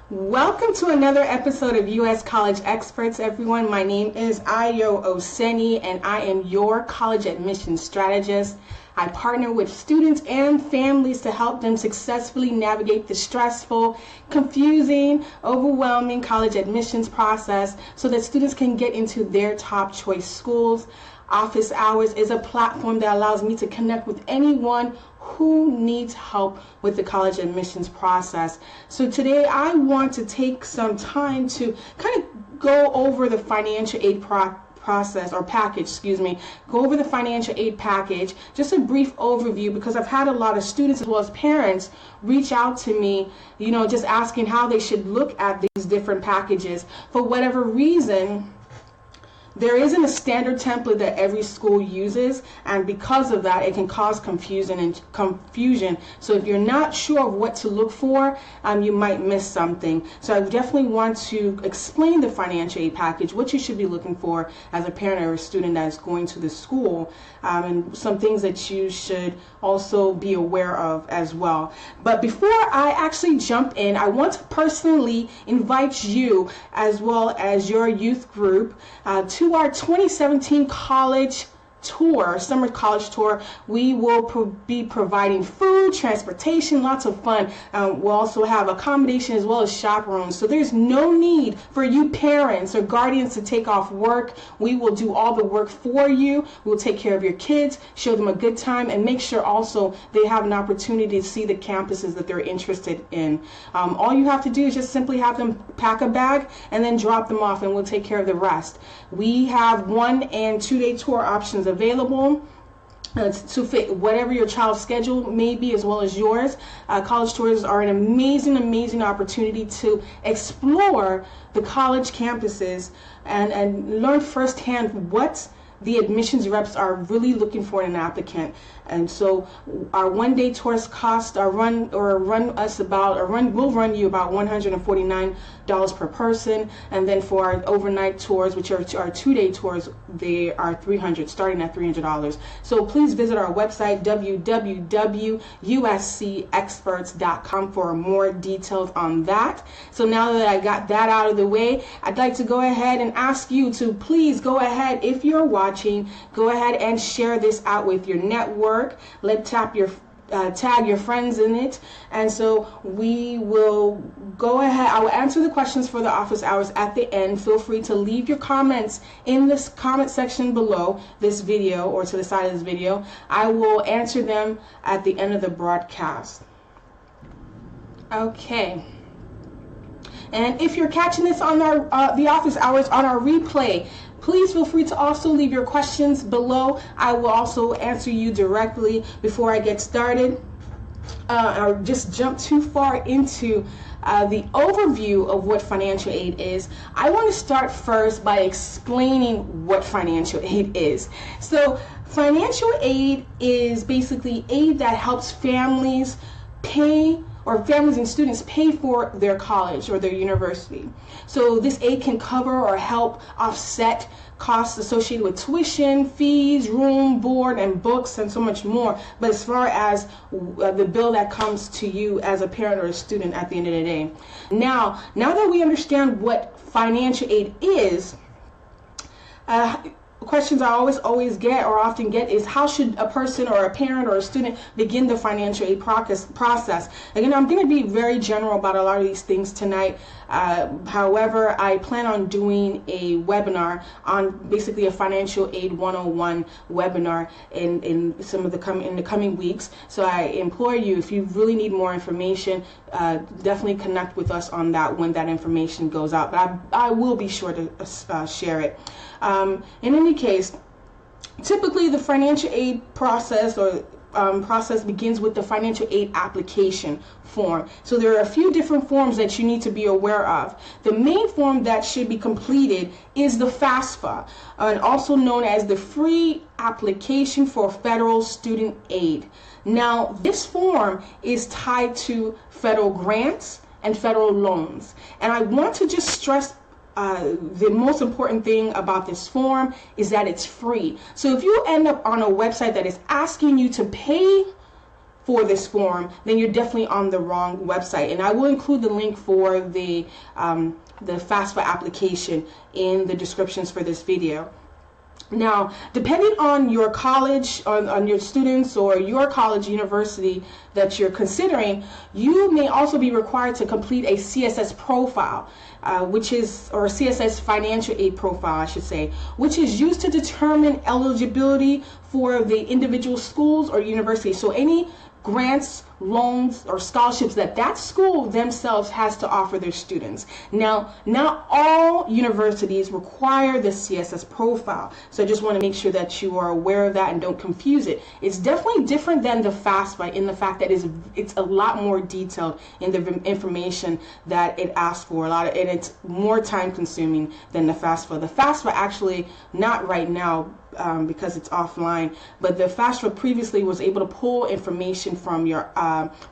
Welcome to another episode of U.S. College Experts, everyone. My name is Ayo Oseni, and I am your college admissions strategist. I partner with students and families to help them successfully navigate the stressful, confusing, overwhelming college admissions process so that students can get into their top choice schools. Office Hours is a platform that allows me to connect with anyone who needs help with the college admissions process. So today I want to take some time to kind of go over the financial aid process or package, go over the financial aid package, just a brief overview, because I've had a lot of students as well as parents reach out to me, just asking how they should look at these different packages. For whatever reason, there isn't a standard template that every school uses, and because of that, it can cause confusion. So if you're not sure of what to look for, you might miss something. So I definitely want to explain the financial aid package, what you should be looking for as a parent or a student that's going to the school, and some things that you should also be aware of as well. But before I actually jump in, I want to personally invite you as well as your youth group to our 2017 college tour, summer college tour. We will be providing food, transportation, lots of fun. We'll also have accommodation as well as chaperones. So there's no need for you parents or guardians to take off work. We will do all the work for you. We'll take care of your kids, show them a good time, and make sure also they have an opportunity to see the campuses that they're interested in. All you have to do is just simply have them pack a bag and then drop them off, and we'll take care of the rest. We have 1- and 2-day tour options available to fit whatever your child's schedule may be, as well as yours. College tours are an amazing opportunity to explore the college campuses and learn firsthand what the admissions reps are really looking for in an applicant. And so our 1-day tours will run you about $149 per person, and then for our overnight tours, which are our 2-day tours, they are starting at $300. So please visit our website www.uscexperts.com for more details on that. So now that I got that out of the way, I'd like to go ahead and ask you to please go ahead, if you're watching, go ahead and share this out with your network. Tag your friends in it. And so we will go ahead. I will answer the questions for the office hours at the end. Feel free to leave your comments in this comment section below this video or to the side of this video. I will answer them at the end of the broadcast. Okay. And if you're catching this on the office hours on our replay, please feel free to also leave your questions below. I will also answer you directly before I get started. Or just jump too far into the overview of what financial aid is. I want to start first by explaining what financial aid is. So financial aid is basically aid that helps families and students pay for their college or their university. So this aid can cover or help offset costs associated with tuition, fees, room, board, and books, and so much more. But as far as the bill that comes to you as a parent or a student at the end of the day. Now that we understand what financial aid is, questions I always get or often get is, how should a person or a parent or a student begin the financial aid process? Again, I'm going to be very general about a lot of these things tonight. However, I plan on doing a webinar on basically a financial aid 101 webinar in the coming weeks. So I implore you, if you really need more information, definitely connect with us on that when that information goes out. But I will be sure to share it. In any case, typically the financial aid process begins with the financial aid application form. So there are a few different forms that you need to be aware of. The main form that should be completed is the FAFSA, and also known as the Free Application for Federal Student Aid. Now, this form is tied to federal grants and federal loans. And I want to just stress the most important thing about this form is that it's free. So if you end up on a website that is asking you to pay for this form, then you're definitely on the wrong website. And I will include the link for the FAFSA application in the descriptions for this video. Now, depending on your college, on your students or your college university that you're considering, you may also be required to complete a CSS profile, or CSS financial aid profile, I should say, which is used to determine eligibility for the individual schools or universities. So any grants, loans, or scholarships that school themselves has to offer their students. Now, not all universities require the CSS profile, so I just want to make sure that you are aware of that and don't confuse it. It's definitely different than the FAFSA in the fact that it's a lot more detailed in the information that it asks for, and it's more time consuming than the FAFSA. The FAFSA actually, not right now, because it's offline, but the FAFSA previously was able to pull information from your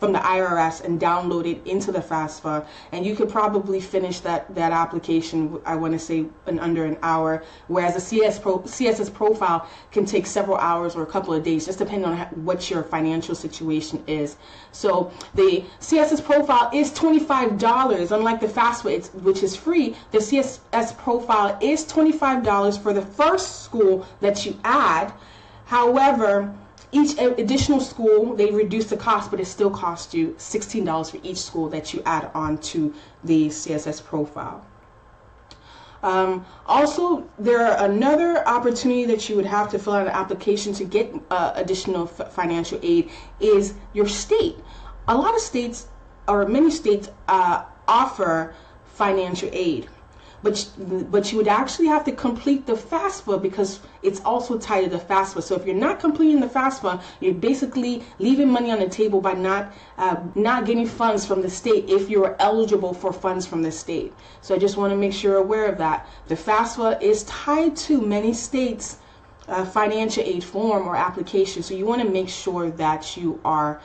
from the IRS and download it into the FAFSA, and you could probably finish that application, I want to say, in under an hour, whereas a CSS profile can take several hours or a couple of days, just depending on what your financial situation is. So the CSS profile is $25, unlike the FAFSA, which is free. The CSS profile is $25 for the first school that you add. However, each additional school, they reduce the cost, but it still costs you $16 for each school that you add on to the CSS profile. Also, another opportunity that you would have to fill out an application to get additional financial aid is your state. A lot of states, or many states, offer financial aid. But you would actually have to complete the FAFSA because it's also tied to the FAFSA. So if you're not completing the FAFSA, you're basically leaving money on the table by not getting funds from the state if you're eligible for funds from the state. So I just want to make sure you're aware of that. The FAFSA is tied to many states' financial aid form or application. So you want to make sure that you are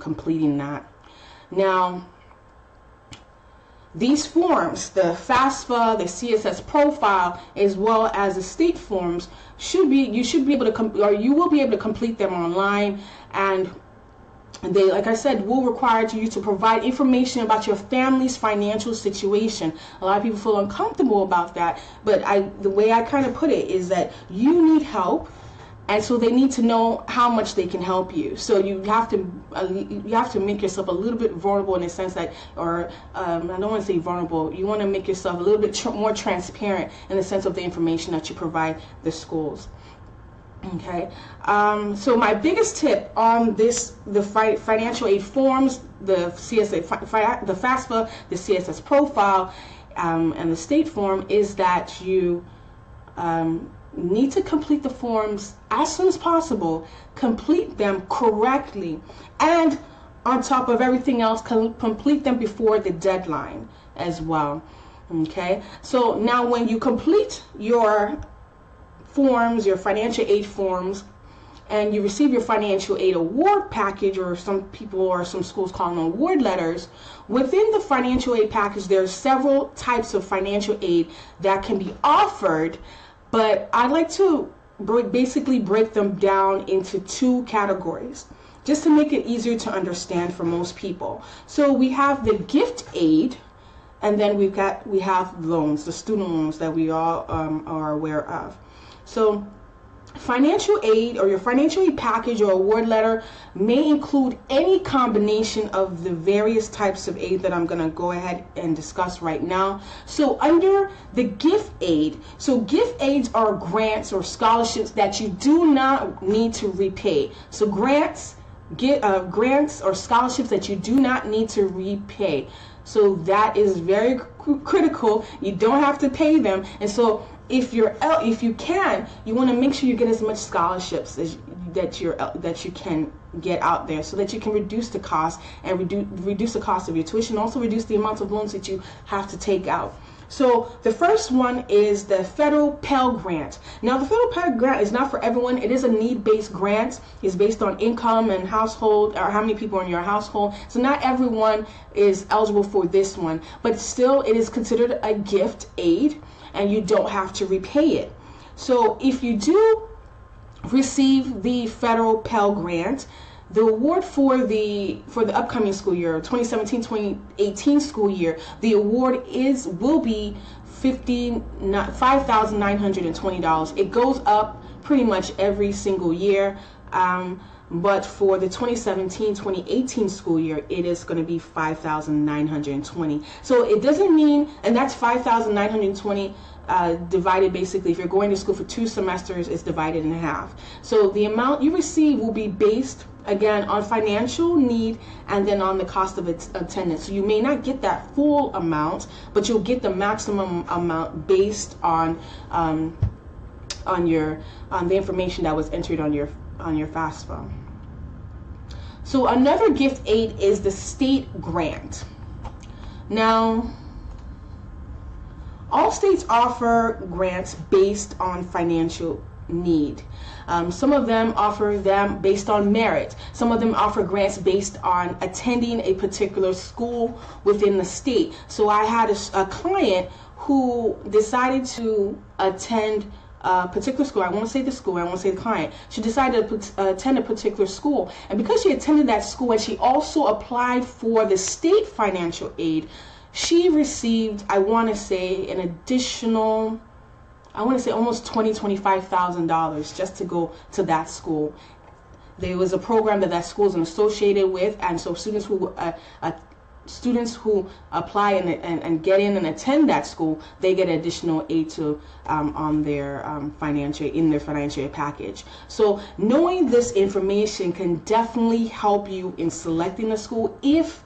completing that. Now, these forms, the FAFSA, the CSS profile, as well as the state forms, you should be able to you will be able to complete them online, and they, like I said, will require you to provide information about your family's financial situation. A lot of people feel uncomfortable about that, but the way I kind of put it is that you need help. And so they need to know how much they can help you. So you have to make yourself a little bit vulnerable in the sense that, or I don't want to say vulnerable. You want to make yourself a little bit more transparent in the sense of the information that you provide the schools. Okay. So my biggest tip on the financial aid forms, the CSA, the FAFSA, the CSS profile, and the state form is that you need to complete the forms as soon as possible, complete them correctly, and on top of everything else, complete them before the deadline as well. Okay, so now when you complete your forms, your financial aid forms, and you receive your financial aid award package, or some people or some schools call them award letters, within the financial aid package there are several types of financial aid that can be offered. But I'd like to basically break them down into two categories, just to make it easier to understand for most people. So we have the gift aid, and then we have loans, the student loans that we all are aware of. So financial aid, or your financial aid package or award letter, may include any combination of the various types of aid that I'm going to go ahead and discuss right now. So under the gift aid, so gift aids are grants or scholarships that you do not need to repay. So grants or scholarships that you do not need to repay. So that is very critical. You don't have to pay them, and so if you can, you want to make sure you get as much scholarships that you can get out there, so that you can reduce the cost and reduce the cost of your tuition, also reduce the amount of loans that you have to take out. So the first one is the federal Pell Grant. Now the federal Pell Grant is not for everyone. It is a need-based grant. It's based on income and household, or how many people are in your household. So not everyone is eligible for this one, but still it is considered a gift aid, and you don't have to repay it. So if you do receive the federal Pell Grant, The award for the upcoming school year, 2017-2018 school year, the award will be $5,920. It goes up pretty much every single year. But for the 2017-2018 school year, it is going to be $5,920. So it doesn't mean, and that's $5,920 divided, basically, if you're going to school for 2 semesters, it's divided in half. So the amount you receive will be based, again, on financial need and then on the cost of attendance. So you may not get that full amount, but you'll get the maximum amount based on the information that was entered on your FAFSA. So another gift aid is the state grant. Now, all states offer grants based on financial need. Some of them offer them based on merit. Some of them offer grants based on attending a particular school within the state. So I had a client who decided to attend a particular school. I won't say the school, I won't say the client. She decided to attend a particular school. And because she attended that school and she also applied for the state financial aid, she received, I want to say, an additional, almost $25,000 just to go to that school. There was a program that school is associated with, and so students who apply and get in and attend that school, they get additional aid to on their financial aid package. So knowing this information can definitely help you in selecting a school if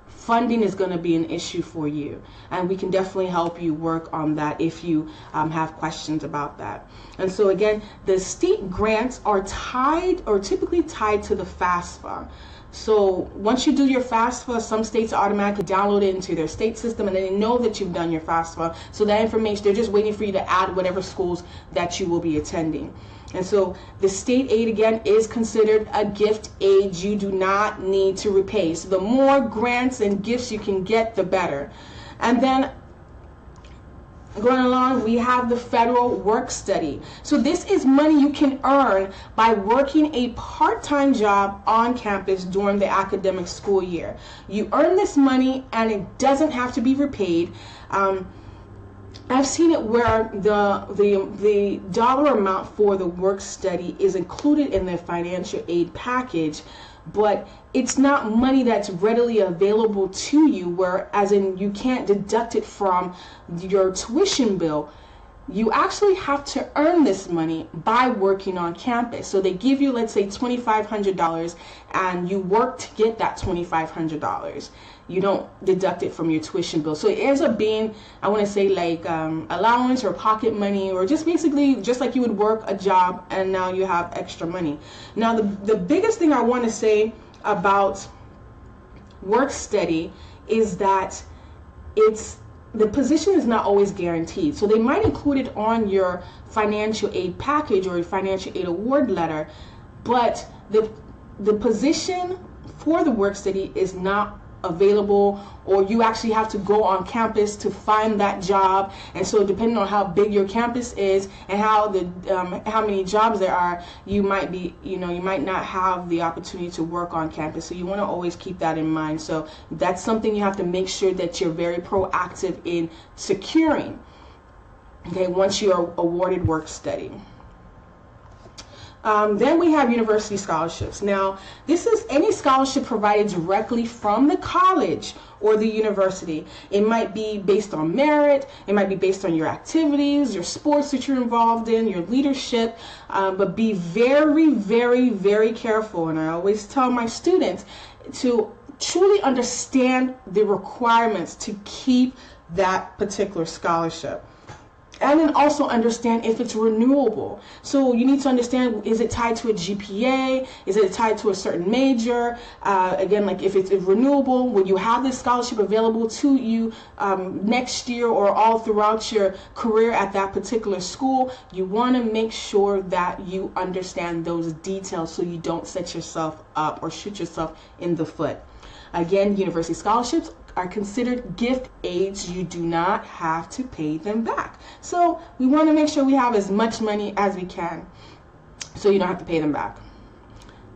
funding is going to be an issue for you, and we can definitely help you work on that if you have questions about that. And so again, the state grants are typically tied to the FAFSA. So once you do your FAFSA, some states automatically download it into their state system, and then they know that you've done your FAFSA. So that information, they're just waiting for you to add whatever schools that you will be attending. And so the state aid, again, is considered a gift aid. You do not need to repay. So the more grants and gifts you can get, the better. And then going along, we have the federal work study. So this is money you can earn by working a part-time job on campus during the academic school year. You earn this money and it doesn't have to be repaid. I've seen it where the dollar amount for the work study is included in the financial aid package, but it's not money that's readily available to you, where as in you can't deduct it from your tuition bill. You actually have to earn this money by working on campus. So they give you, let's say, $2,500, and you work to get that $2,500. You don't deduct it from your tuition bill. So it ends up being, I want to say, like allowance or pocket money, or just basically just like you would work a job and now you have extra money. Now the biggest thing I want to say about work study is that the position is not always guaranteed. So they might include it on your financial aid package or your financial aid award letter, but the position for the work study is not available, or you actually have to go on campus to find that job. And so depending on how big your campus is and how many jobs there are, you might not have the opportunity to work on campus. So you want to always keep that in mind. So that's something you have to make sure that you're very proactive in securing, okay, once you're awarded work study. Then we have university scholarships. Now, this is any scholarship provided directly from the college or the university. It might be based on merit, it might be based on your activities, your sports that you're involved in, your leadership, but be very, very, very careful. And I always tell my students to truly understand the requirements to keep that particular scholarship. And then also understand if it's renewable. So you need to understand, is it tied to a GPA? Is it tied to a certain major? Again, like if it's renewable, will you have this scholarship available to you next year or all throughout your career at that particular school? You want to make sure that you understand those details so you don't set yourself up or shoot yourself in the foot. Again, university scholarships are considered gift aids. You do not have to pay them back. So we want to make sure we have as much money as we can so you don't have to pay them back.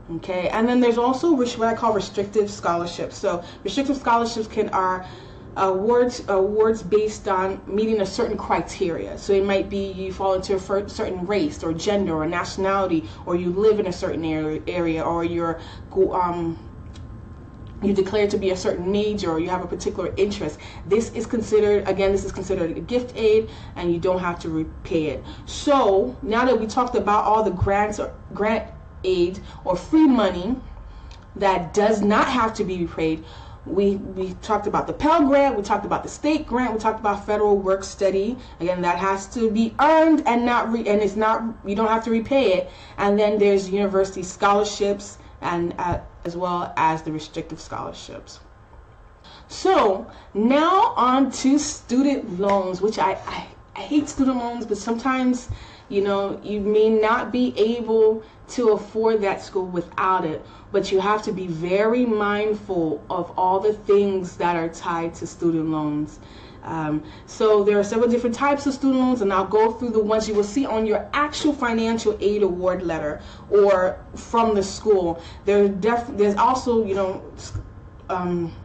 Okay, and then there's also what I call restrictive scholarships. So restrictive scholarships are awards based on meeting a certain criteria. So it might be you fall into a certain race or gender or nationality, or you live in a certain area, or you declare to be a certain major, or you have a particular interest. This is considered a gift aid, and you don't have to repay it. So now that we talked about all the grant aid or free money that does not have to be repaid, we talked about the Pell Grant, we talked about the state grant, we talked about federal work study. Again, that has to be earned and you don't have to repay it. And then there's university scholarships, and as well as the restrictive scholarships. So now on to student loans, which I hate student loans, but sometimes you may not be able to afford that school without it, but you have to be very mindful of all the things that are tied to student loans. So there are several different types of student loans, and I'll go through the ones you will see on your actual financial aid award letter or from the school. There's also,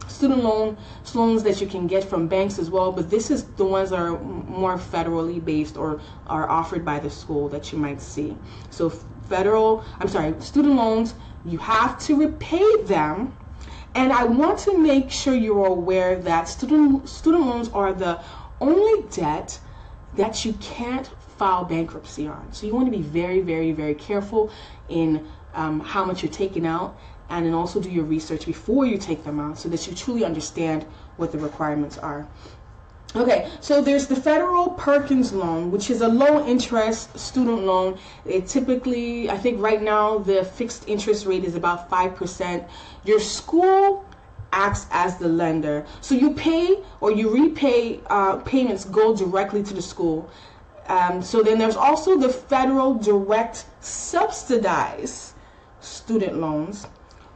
student loans that you can get from banks as well, but this is the ones that are more federally based or are offered by the school that you might see. So student loans, you have to repay them. And I want to make sure you're aware that student loans are the only debt that you can't file bankruptcy on. So you want to be very, very, very careful in how much you're taking out, and then also do your research before you take them out so that you truly understand what the requirements are. Okay, so there's the Federal Perkins Loan, which is a low interest student loan. It typically, I think right now, the fixed interest rate is about 5%. Your school acts as the lender. So you pay or you repay, payments go directly to the school. So then there's also the Federal Direct Subsidized Student Loans.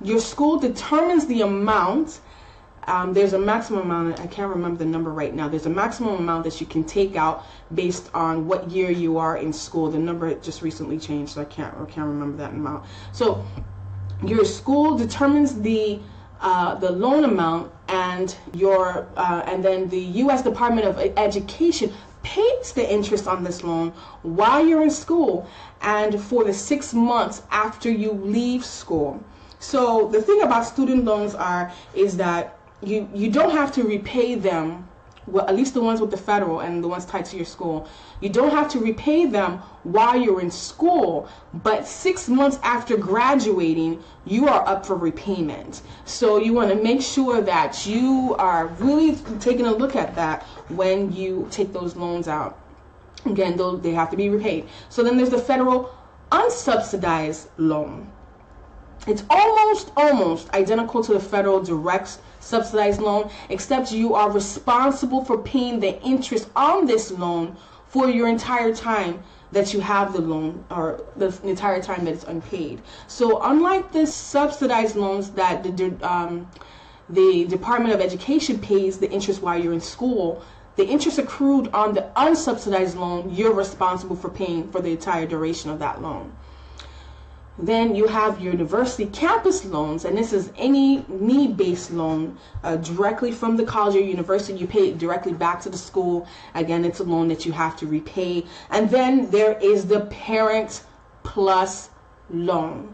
Your school determines the amount. There's a maximum amount, I can't remember the number right now. There's a maximum amount that you can take out based on what year you are in school. The number just recently changed, so I can't remember that amount. So your school determines the loan amount, and and then the U.S. Department of Education pays the interest on this loan while you're in school and for the 6 months after you leave school. So the thing about student loans is that you don't have to repay them, well, at least the ones with the federal and the ones tied to your school. You don't have to repay them while you're in school, but 6 months after graduating, you are up for repayment. So you want to make sure that you are really taking a look at that when you take those loans out. Again, they have to be repaid. So then there's the Federal Unsubsidized Loan. It's almost identical to the Federal Direct Subsidized Loan, except you are responsible for paying the interest on this loan for your entire time that you have the loan, or the entire time that it's unpaid. So unlike the subsidized loans that the Department of Education pays the interest while you're in school, the interest accrued on the unsubsidized loan, you're responsible for paying for the entire duration of that loan. Then you have your university campus loans, and this is any need-based loan directly from the college or university. You pay it directly back to the school. Again, it's a loan that you have to repay. And then there is the Parent Plus loan.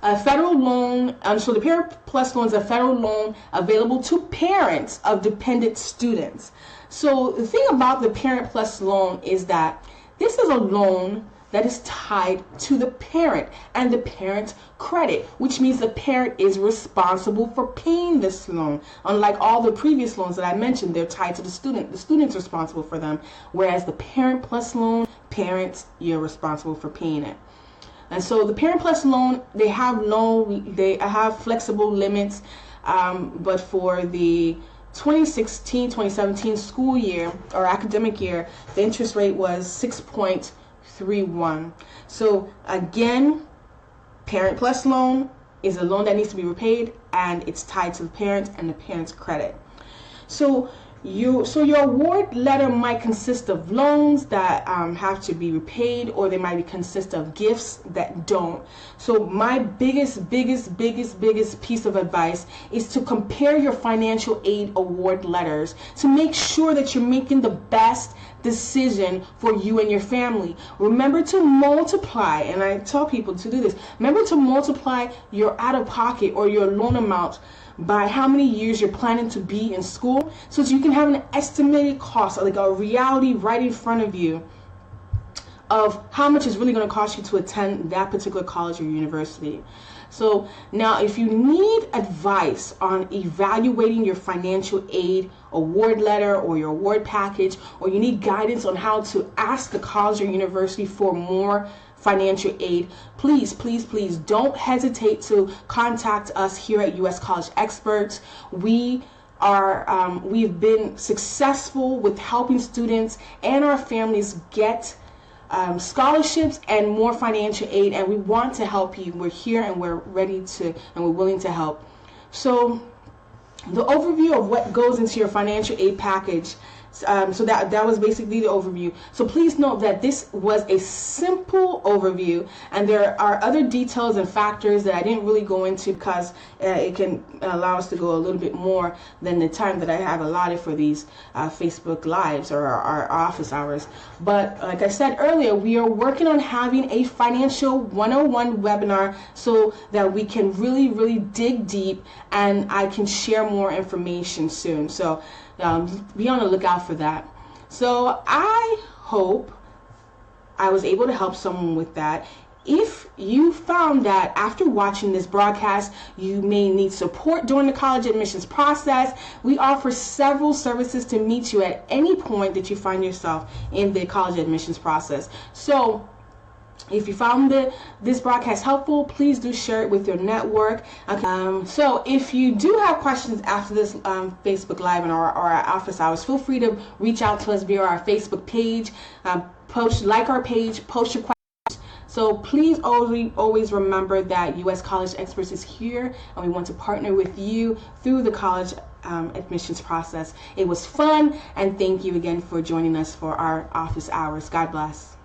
A federal loan, so the Parent Plus loan is a federal loan available to parents of dependent students. So the thing about the Parent Plus loan is that this is a loan that is tied to the parent and the parent's credit, which means the parent is responsible for paying this loan. Unlike all the previous loans that I mentioned, they're tied to the student. The student's responsible for them, whereas the Parent Plus loan, parents, you're responsible for paying it. And so the Parent Plus loan, they have flexible limits, but for the 2016-2017 school year or academic year, the interest rate was 6.31. So again, Parent Plus loan is a loan that needs to be repaid, and it's tied to the parent and the parent's credit. So your award letter might consist of loans that have to be repaid, or they might consist of gifts that don't. So my biggest piece of advice is to compare your financial aid award letters to make sure that you're making the best decision for you and your family. Remember to multiply, and I tell people to do this, remember to multiply your out-of-pocket or your loan amount by how many years you're planning to be in school, so that you can have an estimated cost, like a reality right in front of you of how much it's really going to cost you to attend that particular college or university. So now, if you need advice on evaluating your financial aid award letter or your award package, or you need guidance on how to ask the college or university for more financial aid, please don't hesitate to contact us here at U.S. College Experts. We've been successful with helping students and our families get scholarships and more financial aid, and we want to help you. We're here and we're ready to, and we're willing to help. So the overview of what goes into your financial aid package, so that was basically the overview. So please note that this was a simple overview, and there are other details and factors that I didn't really go into because it can allow us to go a little bit more than the time that I have allotted for these Facebook Lives or our office hours. But like I said earlier, we are working on having a financial 101 webinar so that we can really dig deep, and I can share more information soon. So be on the lookout for that. So I hope I was able to help someone with that. If you found that after watching this broadcast you may need support during the college admissions process, we offer several services to meet you at any point that you find yourself in the college admissions process. So if you found this broadcast helpful, please do share it with your network. Okay. So if you do have questions after this Facebook Live and or our office hours, feel free to reach out to us via our Facebook page. Like our page, post your questions. So please always remember that U.S. College Experts is here, and we want to partner with you through the college admissions process. It was fun, and thank you again for joining us for our office hours. God bless.